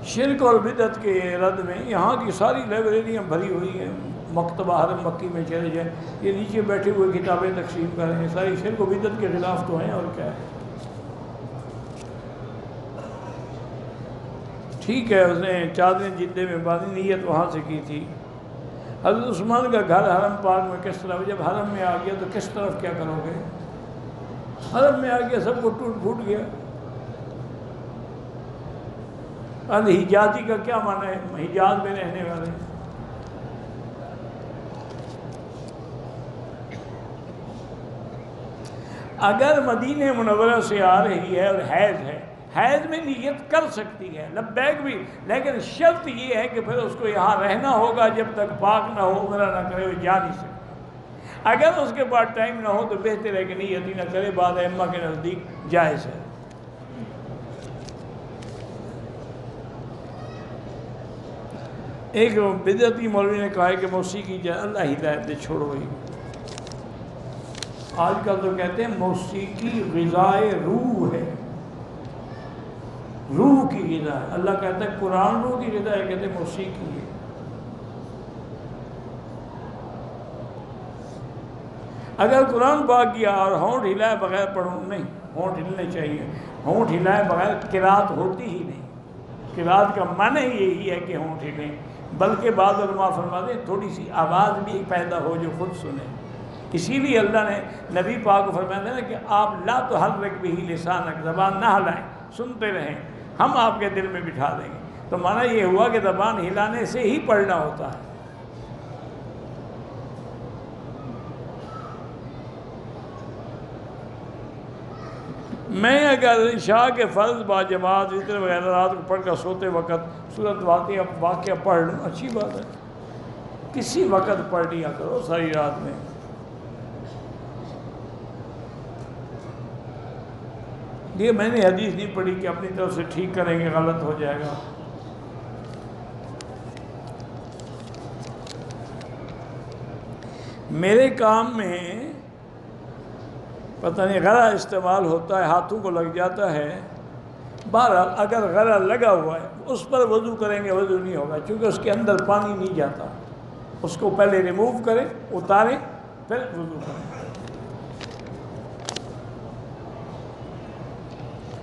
شرک اور بدعت کے رد میں یہاں کی ساری لائبریریاں بھری ہوئی ہیں. مکتبہ حرم مکی میں چلے جائیں, یہ نیچے بیٹھے ہوئے کتابیں تقسیم کر رہے ہیں, ساری شرک و بدعت کے خلاف تو ہیں, اور کیا ہے. ٹھیک ہے, اس نے چادریں جدے میں باندھی, نیت وہاں سے کی تھی. حضرت عثمان کا گھر حرم پاک میں کس طرح, جب حرم میں آ گیا تو کس طرف کیا کرو گے؟ حرم میں آ گیا سب کو ٹوٹ پھوٹ گیا. حجازی کا کیا معنی ہے؟ حجاز میں رہنے والے. اگر مدینہ منورہ سے آ رہی ہے اور حیض ہے, حیض میں نیت کر سکتی ہے, لبیک بھی, لیکن شرط یہ ہے کہ پھر اس کو یہاں رہنا ہوگا جب تک پاک نہ ہو, عمرہ نہ کرے, وہ جا نہیں سکتا. اگر اس کے پاس ٹائم نہ ہو تو بہتر ہے کہ نیت ہی نہ کرے, بعض ائمہ کے نزدیک جائز ہے. ایک بدعتی مولوی نے کہا ہے کہ موسیقی جائے, اللہ ہدایت دے, چھوڑو ہی. آج کل تو کہتے ہیں موسیقی غذائے روح ہے, روح کی غذا ہے. اللہ کہتا ہے قرآن روح کی غذا ہے, کہتے ہیں موسیقی ہے. اگر قرآن پاک کیا اور ہونٹ ہلائے بغیر پڑھو, نہیں, ہونٹ ہلنے چاہیے. ہونٹ ہلائے بغیر قرات ہوتی ہی نہیں. قرات کا معنی یہی ہے کہ ہونٹ ہلیں, بلکہ بعض علماء فرماتے ہیں تھوڑی سی آواز بھی پیدا ہو جو خود سنے. اسی لیے اللہ نے نبی پاک کو فرمایا نا کہ آپ لا تحرک بہ لسانک, زبان نہ ہلائیں, سنتے رہیں, ہم آپ کے دل میں بٹھا دیں گے. تو معنی یہ ہوا کہ زبان ہلانے سے ہی پڑھنا ہوتا ہے. میں اگر عشاء کے فرض با جماعت وتر وغیرہ رات کو پڑھ کر سوتے وقت سورۃ واقعہ پڑھ لوں, اچھی بات ہے. کسی وقت پڑھ لیا کرو ساری رات میں. یہ میں نے حدیث نہیں پڑھی کہ اپنی طرف سے ٹھیک کریں گے غلط ہو جائے گا. میرے کام میں پتہ نہیں غرہ استعمال ہوتا ہے, ہاتھوں کو لگ جاتا ہے. بہرحال اگر غرہ لگا ہوا ہے اس پر وضو کریں گے, وضو نہیں ہوگا, چونکہ اس کے اندر پانی نہیں جاتا. اس کو پہلے ریموو کریں, اتاریں, پھر وضو کریں.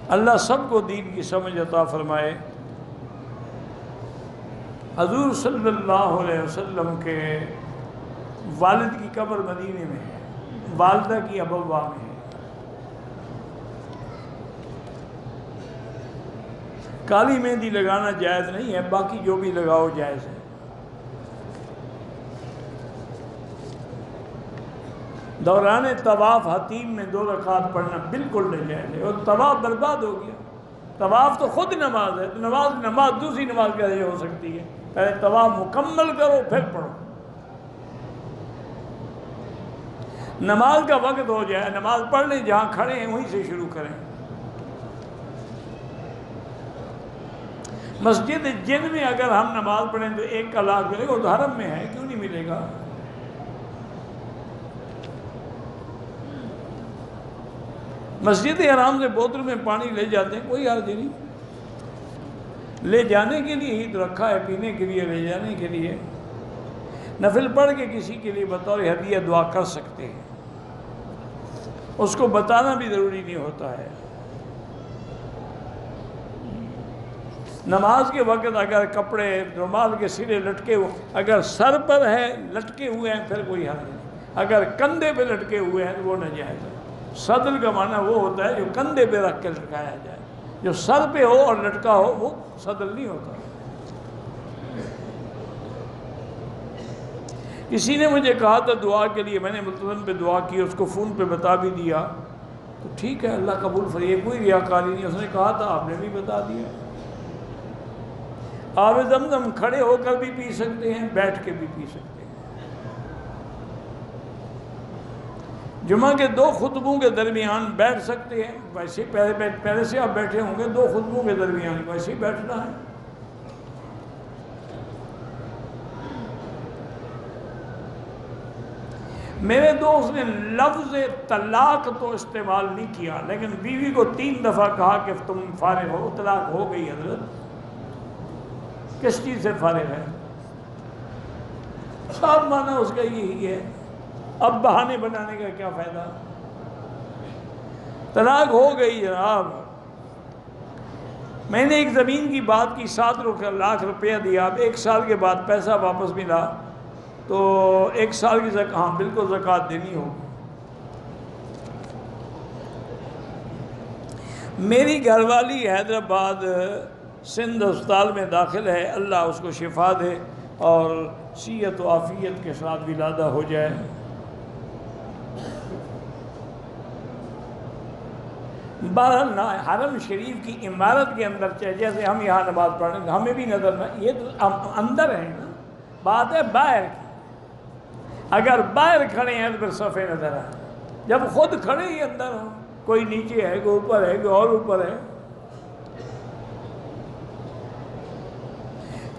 اللہ سب کو دین کی سمجھ عطا فرمائے. حضور صلی اللہ علیہ وسلم کے والد کی قبر مدینے میں ہے, والدہ کی ابوا میں ہے. کالی مہندی لگانا جائز نہیں ہے, باقی جو بھی لگاؤ جائز ہے. دوران طواف حتیم میں 2 رکعت پڑھنا بالکل ناجائز ہے, اور طواف برباد ہو گیا. طواف تو خود نماز ہے, تو نماز دوسری نماز کیسے ہو سکتی ہے؟ پہلے طواف مکمل کرو پھر پڑھو. نماز کا وقت ہو جائے, نماز پڑھ لیں, جہاں کھڑے ہیں وہیں سے شروع کریں. مسجد جن میں اگر ہم نماز پڑھیں تو 1 کا لاکھ ملے گا, وہ تو حرم میں ہے, کیوں نہیں ملے گا؟ مسجد حرام سے بوتل میں پانی لے جاتے ہیں, کوئی حرج نہیں. لے جانے کے لیے ہی تو رکھا ہے, پینے کے لیے, لے جانے کے لیے. نفل پڑھ کے کسی کے لیے بطور ہدیہ دعا کر سکتے ہیں, اس کو بتانا بھی ضروری نہیں ہوتا ہے. نماز کے وقت اگر کپڑے رومال کے سرے لٹکے ہوئے, اگر سر پر ہے لٹکے ہوئے ہیں پھر کوئی حرج نہیں. اگر کندھے پہ لٹکے ہوئے ہیں تو وہ ناجائز ہے. صدر کا معنی وہ ہوتا ہے جو کندھے پہ رکھ کے لٹکایا جائے, جو سر پہ ہو اور لٹکا ہو وہ صدر نہیں ہوتا. کسی نے مجھے کہا تھا دعا کے لیے, میں نے ملتزم پہ دعا کی, اس کو فون پہ بتا بھی دیا, تو ٹھیک ہے, اللہ قبول فرمائے, کوئی ریاکاری نہیں. اس نے کہا تھا, آپ نے بھی بتا دیا. آب زمزم کھڑے ہو کر بھی پی سکتے ہیں, بیٹھ کے بھی پی سکتے ہیں. جمعہ کے 2 خطبوں کے درمیان بیٹھ سکتے ہیں, ویسے پہلے سے آپ بیٹھے ہوں گے, 2 خطبوں کے درمیان ویسے ہی بیٹھنا ہے. میرے دوست نے لفظ طلاق تو استعمال نہیں کیا, لیکن بیوی کو 3 دفعہ کہا کہ تم فارغ ہو, طلاق ہو گئی حضرت. کس چیز سے فارغ ہے؟ صاف معنی اس کا یہی ہے. اب بہانے بنانے کا کیا فائدہ؟ طلاق ہو گئی جناب. میں نے ایک زمین کی بات کی، 7 لاکھ روپیہ دیا، اب 1 سال کے بعد پیسہ واپس ملا تو 1 سال کی ہاں بالکل زکوٰۃ دینی ہوگی. میری گھر والی حیدرآباد سندھ اسپتال میں داخل ہے، اللہ اس کو شفا دے اور صحت و عافیت کے ساتھ ولادہ ہو جائے. بہرحال حرم شریف کی عمارت کے اندر چاہے جیسے ہم یہاں نماز پڑھیں ہمیں بھی نظر نہ، یہ تو اندر ہے نا، بات ہے باہر کی. اگر باہر کھڑے ہیں تو پھر صفے نظر آئے. جب خود کھڑے ہی اندر ہوں، کوئی نیچے ہے، کوئی اوپر ہے، کوئی اور اوپر ہے.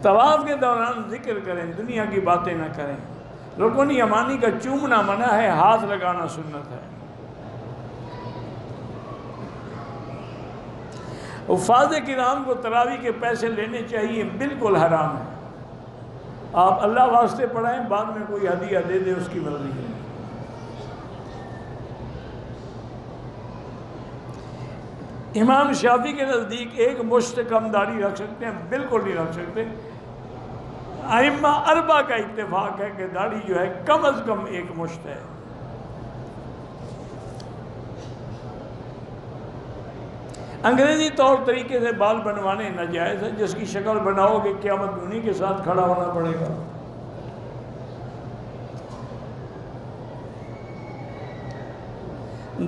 طواف کے دوران ذکر کریں، دنیا کی باتیں نہ کریں. رکن یمانی کا چومنا منع ہے، ہاتھ لگانا سنت ہے. حفاظ کرام کو تراویح کے پیسے لینے چاہیے، بالکل حرام ہے. آپ اللہ واسطے پڑھائیں، بعد میں کوئی ہدیہ دے دے، اس کی مرضی ہے. امام شافعی کے نزدیک 1 مشت کم داڑھی رکھ سکتے ہیں؟ بالکل نہیں رکھ سکتے. ائمہ 4 کا اتفاق ہے کہ داڑھی جو ہے کم از کم 1 مشت ہے. انگریزی طور طریقے سے بال بنوانے ناجائز ہے. جس کی شکل بناؤ گے قیامت میں انہی کے ساتھ کھڑا ہونا پڑے گا.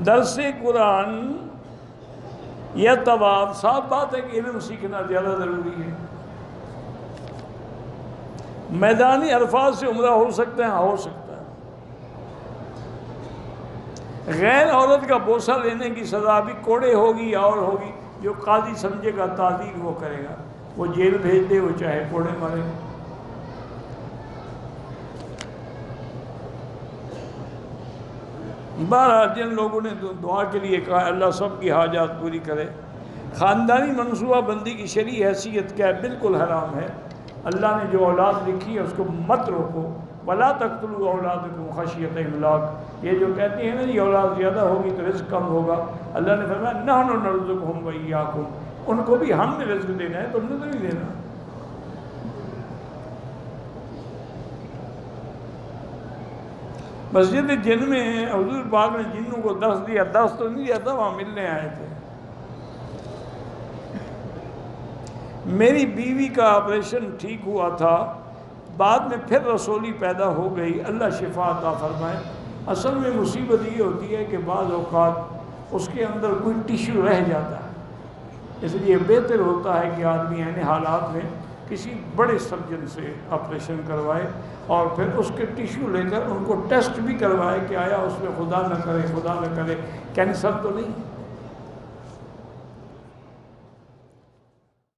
درس قرآن یا طواف، صاف بات ہے کہ علم سیکھنا زیادہ ضروری ہے. میدانی عرفات سے عمرہ ہو سکتا ہے؟ ہو سکتا ہے. غیر عورت کا بوسہ لینے کی سزا بھی کوڑے ہوگی یا اور ہوگی؟ جو قاضی سمجھے گا تعزیر وہ کرے گا. وہ جیل بھیج دے، وہ چاہے کوڑے مارے. بہرحال جن لوگوں نے دعا کے لیے کہا اللہ سب کی حاجات پوری کرے. خاندانی منصوبہ بندی کی شرعی حیثیت کیا ہے؟ بالکل حرام ہے. اللہ نے جو اولاد لکھی ہے اس کو مت روکو. وَلَا تَقْتُلُوا أَوْلَادَكُمْ خَشْيَةَ إِمْلَاقٍ. یہ جو کہتے ہیں نا یہ اولاد زیادہ ہوگی تو رزق کم ہوگا، اللہ نے فرمایا نَحْنُ نَرْزُقُهُمْ وَإِيَّاكُمْ. ان کو بھی ہم نے رزق دینا ہے، تم نے تو نہیں دینا. مسجد جن میں حضور پاک نے جنوں کو درس دیا، درس تو نہیں دیا تھا، وہاں ملنے آئے تھے. میری بیوی کا آپریشن ٹھیک ہوا تھا، بعد میں پھر رسولی پیدا ہو گئی، اللہ شفا عطا فرمائے. اصل میں مصیبت یہ ہوتی ہے کہ بعض اوقات اس کے اندر کوئی ٹیشو رہ جاتا ہے، اس لیے بہتر ہوتا ہے کہ آدمی ایسے حالات میں کسی بڑے سرجن سے آپریشن کروائے اور پھر اس کے ٹیشو لے کر ان کو ٹیسٹ بھی کروائے کہ آیا اس میں خدا نہ کرے کینسر تو نہیں.